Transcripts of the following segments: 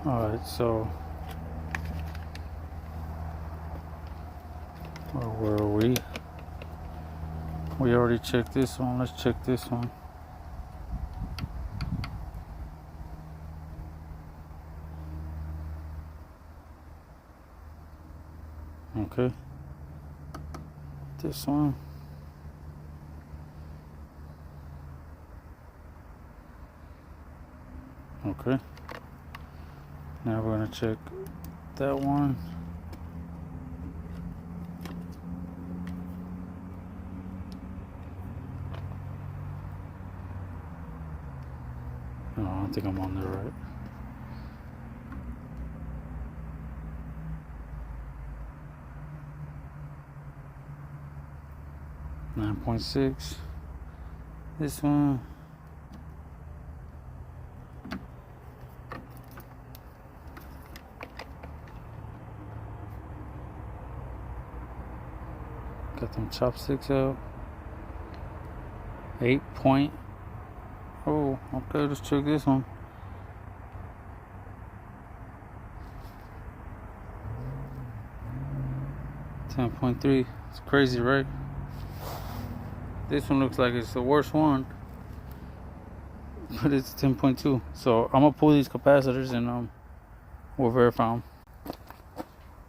Alright, so where are we? We already checked this one. Let's check this one. Okay. This one. Okay. Now we're gonna check that one. No, I don't think I'm on there right. .6. This one. Got them chopsticks up. 8 point. Oh, okay, let's check this one. .3. It's crazy, right? This one looks like it's the worst one, but it's 10.2. So I'm gonna pull these capacitors and we'll verify them.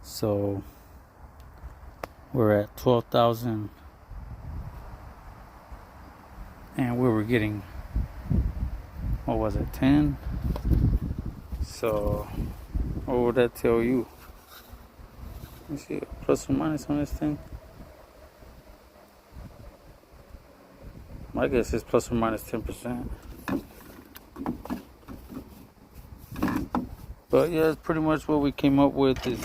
So we're at 12,000, and we were getting, what was it, 10? So what would that tell you? Let me see, plus or minus on this thing. My guess is plus or minus 10%. But yeah, that's pretty much what we came up with, is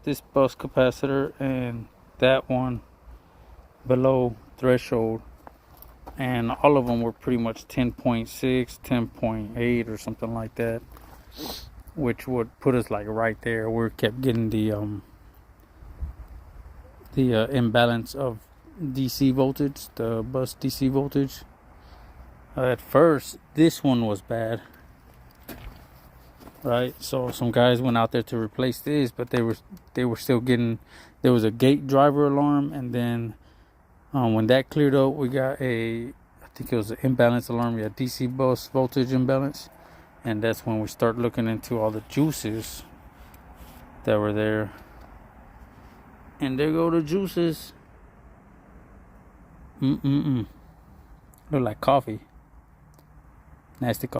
this bus capacitor and that one below threshold. And all of them were pretty much 10.6, 10.8 or something like that, which would put us like right there. We kept getting the imbalance of DC voltage, the bus DC voltage. At first, this one was bad, right? So some guys went out there to replace this, but they were still getting. There was a gate driver alarm, and then when that cleared up, we got I think it was an imbalance alarm. We had DC bus voltage imbalance, and that's when we start looking into all the juices that were there. And there go the juices. Look like coffee. Nasty coffee.